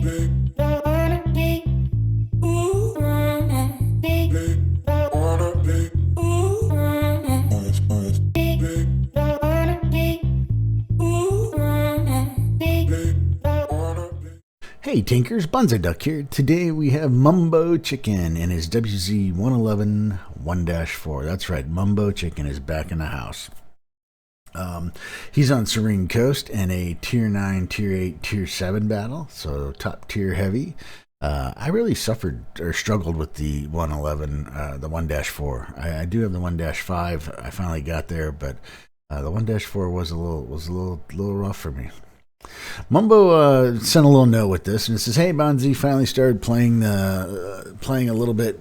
Hey Tinkers, Bonzo Duck here. Today we have Mumbochicken and his WZ-111 1-4. That's right, Mumbochicken is back in the house. He's on Serene Coast in a Tier 9, Tier 8, Tier 7 battle, so top tier heavy. I really suffered or struggled with the 111, the 1-4. I do have the 1-5. I finally got there, but the 1-4 was a little rough for me. Mumbo sent a little note with this, and it says, "Hey, Bonzi, finally started playing a little bit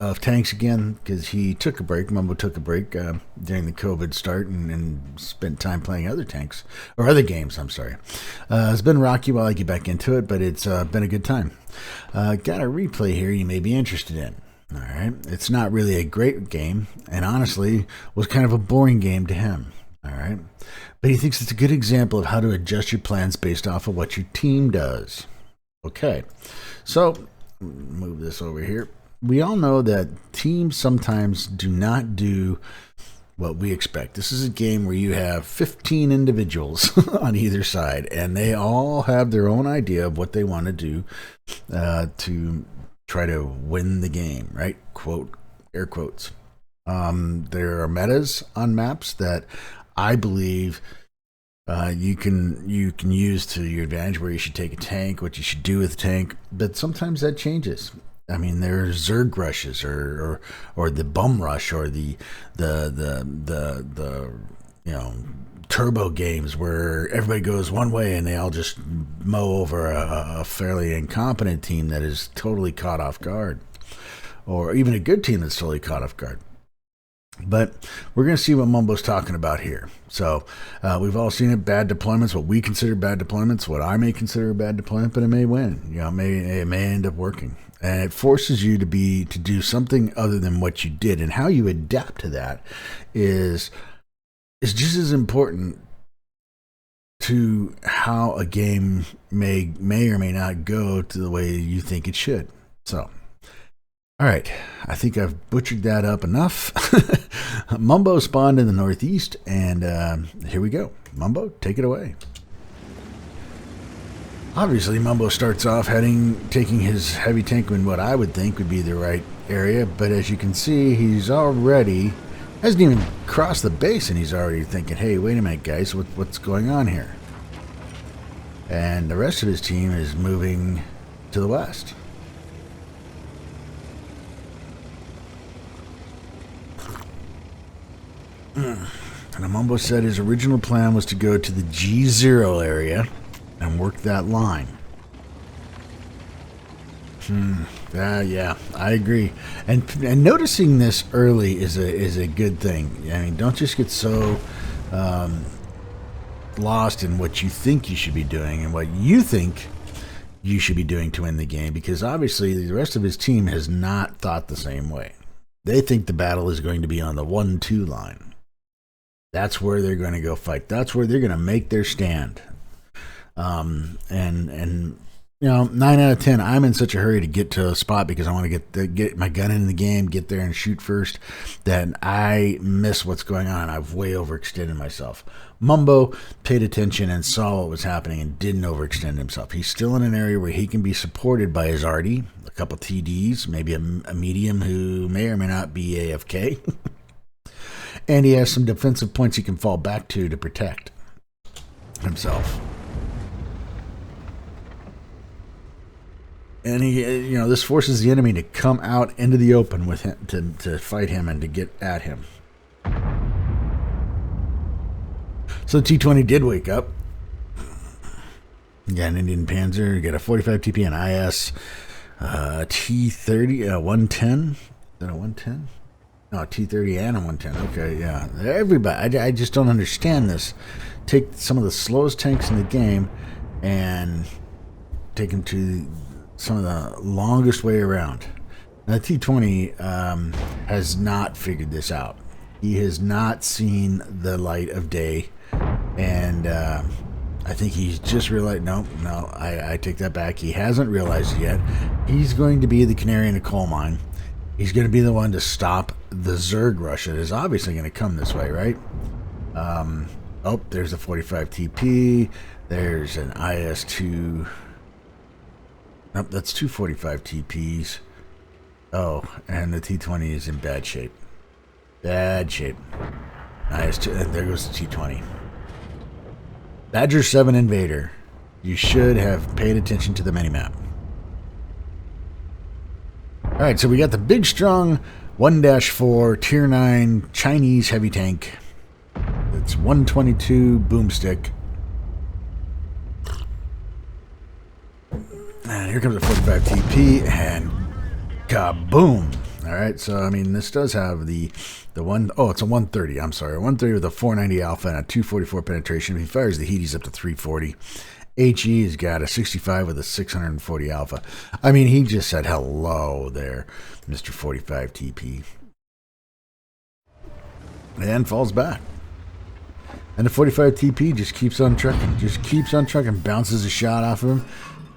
of tanks again because he took a break. Mumbo took a break during the COVID start and spent time playing other tanks or other games. I'm sorry. It's been rocky while I get back into it, but it's been a good time. Got a replay here you may be interested in. All right, it's not really a great game, and honestly, was kind of a boring game to him. All right." But he thinks it's a good example of how to adjust your plans based off of what your team does. Okay, so move this over here. We all know that teams sometimes do not do what we expect. This is a game where you have 15 individuals on either side, and they all have their own idea of what they want to do to try to win the game, right? Quote, air quotes. There are metas on maps that I believe you can use to your advantage, where you should take a tank, what you should do with a tank, but sometimes that changes. I mean, there's Zerg rushes or the bum rush or the turbo games where everybody goes one way and they all just mow over a fairly incompetent team that is totally caught off guard, or even a good team that's totally caught off guard. But we're going to see what Mumbo's talking about here. So we've all seen it, bad deployments, what we consider bad deployments, what I may consider a bad deployment, but it may win. It may end up working. And it forces you to do something other than what you did. And how you adapt to that is just as important to how a game may or may not go to the way you think it should. So, all right, I think I've butchered that up enough. Mumbo spawned in the northeast, and here we go. Mumbo, take it away. Obviously, Mumbo starts off taking his heavy tank in what I would think would be the right area, but as you can see, hasn't even crossed the base, and he's already thinking, hey, wait a minute, guys, what's going on here? And the rest of his team is moving to the west. And Mumbo said his original plan was to go to the G0 area and work that line. Yeah, I agree. And noticing this early is a good thing. I mean, don't just get so lost in what you think you should be doing and what you think you should be doing to win the game, because obviously the rest of his team has not thought the same way. They think the battle is going to be on the 1-2 line. That's where they're going to go fight. That's where they're going to make their stand. And 9 out of 10, I'm in such a hurry to get to a spot because I want to get my gun in the game, get there and shoot first, that I miss what's going on. I've way overextended myself. Mumbo paid attention and saw what was happening and didn't overextend himself. He's still in an area where he can be supported by his arty, a couple TDs, maybe a medium who may or may not be AFK. And he has some defensive points he can fall back to protect himself. And this forces the enemy to come out into the open with him to fight him and to get at him. So the T-20 did wake up. Got an Indian Panzer, got a 45 TP and IS T-30, 110. Is that a 110? No, T-30 and a 110. Okay, yeah. Everybody, I just don't understand this. Take some of the slowest tanks in the game and take them to some of the longest way around. Now, T-20 has not figured this out. He has not seen the light of day, and I think he's just realized, no, I take that back. He hasn't realized it yet. He's going to be the canary in the coal mine. He's going to be the one to stop the Zerg rush that is obviously going to come this way, right? Oh, there's a 45 TP. There's an IS-2. Nope, that's 245 TPs. Oh, and the T-20 is in bad shape. Bad shape. IS-2, and there goes the T-20. Badger 7 Invader. You should have paid attention to the minimap. Alright, so we got the big, strong 1-4 Tier 9 Chinese heavy tank. It's 122 boomstick. And here comes a 45 TP, and kaboom! Alright, so I mean, this does have the one, oh, it's a 130, I'm sorry, 130 with a 490 alpha and a 244 penetration. If he fires the heat, he's up to 340. HE has got a 65 with a 640 alpha. I mean, he just said hello there, Mr. 45 TP. And falls back. And the 45 TP just keeps on trucking, bounces a shot off of him.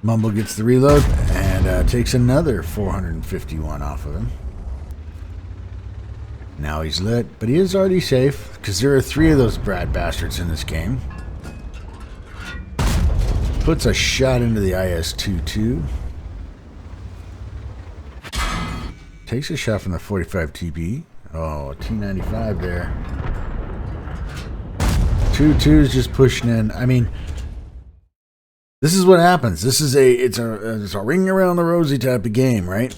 Mumbo gets the reload and takes another 451 off of him. Now he's lit, but he is already safe because there are 3 of those brat bastards in this game. Puts a shot into the IS-22. Takes a shot from the 45 TP. Oh, T-95 there. 2-2's just pushing in. I mean, this is what happens. This is it's a ring around the rosy type of game, right?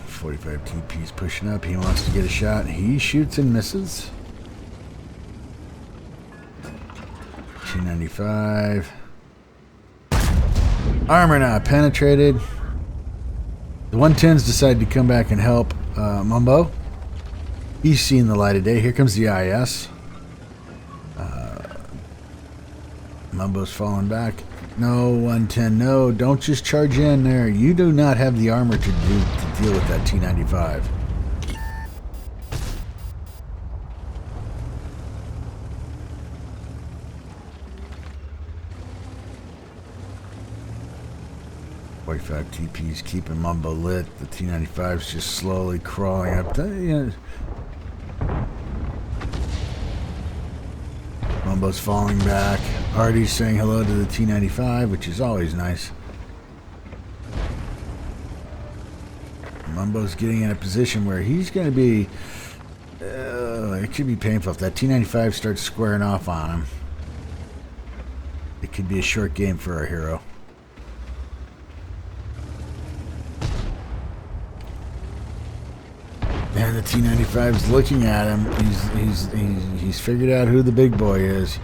45 TP's pushing up. He wants to get a shot. He shoots and misses. T-95. Armor not penetrated. The 110s decide to come back and help Mumbo. He's seen the light of day. Here comes the IS. Mumbo's falling back. No, 110. No, don't just charge in there. You do not have the armor to deal with that T-95. .45 TP's keeping Mumbo lit. The T-95's just slowly crawling up. Mumbo's falling back. Artie's saying hello to the T-95, which is always nice. Mumbo's getting in a position where he's going to be... it could be painful if that T-95 starts squaring off on him. It could be a short game for our hero. And the T-95's looking at him. He's figured out who the big boy is.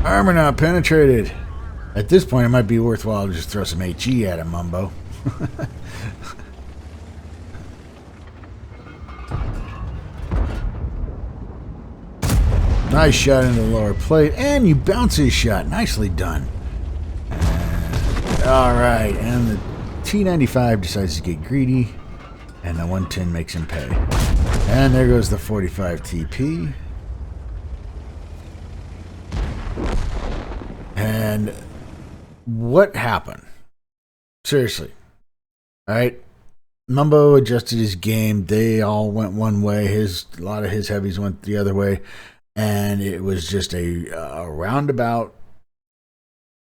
Armor not penetrated. At this point, it might be worthwhile to just throw some HE at him, Mumbo. Nice shot into the lower plate, and you bounce his shot. Nicely done. All right, and the T-95 decides to get greedy, and the 110 makes him pay. And there goes the 45 TP. And what happened? Seriously. Alright. Mumbo adjusted his game. They all went one way. A lot of his heavies went the other way. And it was just a roundabout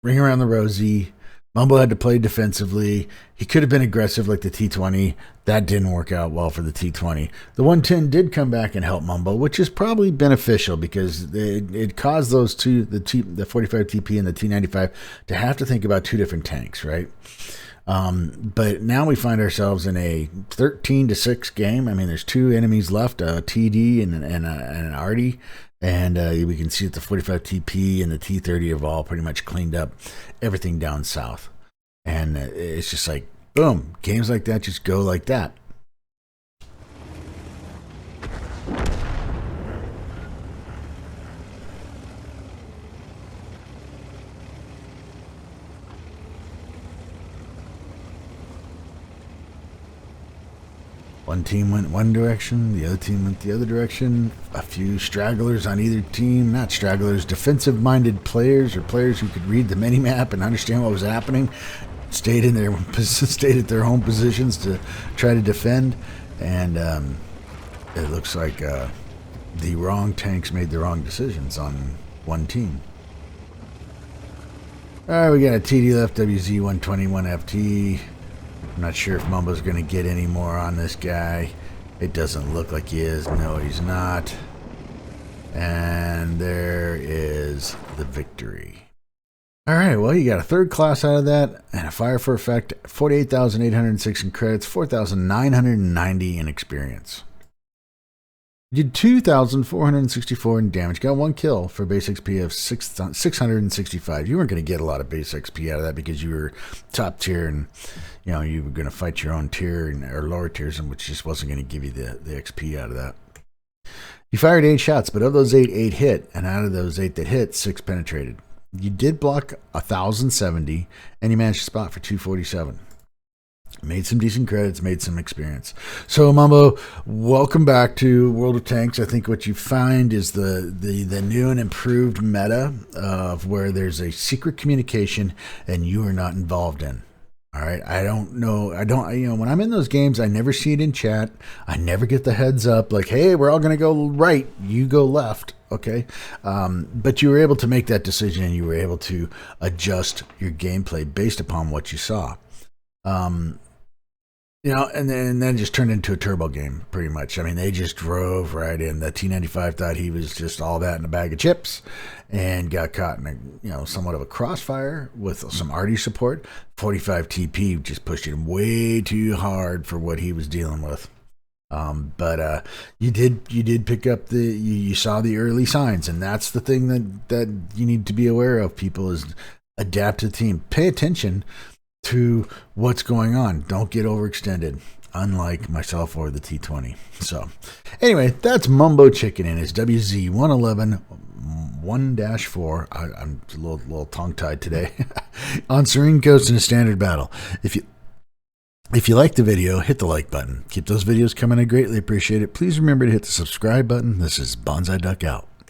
ring around the rosy. Mumbo had to play defensively. He could have been aggressive like the T-20. That didn't work out well for the T-20. The 110 did come back and help Mumbo, which is probably beneficial because it caused those two, the 45 TP and the T-95, to have to think about 2 different tanks, right? But now we find ourselves in a 13-6 game. I mean, there's 2 enemies left, a TD and an Artie. And we can see that the 45 TP and the T-30 have all pretty much cleaned up everything down south. And it's just like, boom, games like that just go like that. One team went one direction, the other team went the other direction. A few stragglers on either team, not stragglers, defensive-minded players or players who could read the mini-map and understand what was happening, stayed at their home positions to try to defend, and it looks like the wrong tanks made the wrong decisions on one team. All right, we got a TD left, WZ-111 FT. I'm not sure if Mumbo's going to get any more on this guy. It doesn't look like he is. No, he's not. And there is the victory. All right, well, you got a third class out of that and a fire for effect, 48,806 in credits, 4,990 in experience. You did 2,464 in damage, got one kill for base XP of 665. You weren't going to get a lot of base XP out of that because you were top tier and you were going to fight your own tier or lower tiers, and which just wasn't going to give you the XP out of that. You fired 8 shots, but of those 8 hit, and out of those 8 that hit, 6 penetrated. You did block 1,070, and you managed to spot for 247. Made some decent credits, made some experience. So, Mumbo, welcome back to World of Tanks. I think what you find is the new and improved meta of where there's a secret communication and you are not involved in. All right, I don't know. When I'm in those games, I never see it in chat. I never get the heads up like, hey, we're all going to go right, you go left. Okay. But you were able to make that decision and you were able to adjust your gameplay based upon what you saw. And then it just turned into a turbo game, pretty much. I mean, they just drove right in. The T-95 thought he was just all that in a bag of chips and got caught in somewhat of a crossfire with some arty support. 45 TP just pushed him way too hard for what he was dealing with. But you did pick up you saw the early signs, and that's the thing that you need to be aware of, people, is adapt to the team. Pay attention to what's going on. Don't get overextended, unlike myself or the T20. So anyway, that's Mumbochicken in his WZ-111 1-4. I'm a little tongue-tied today. On Serene Coast in a standard battle. If you like the video, hit the like button. Keep those videos coming. I greatly appreciate it. Please remember to hit the subscribe button. This is Bonsai Duck out.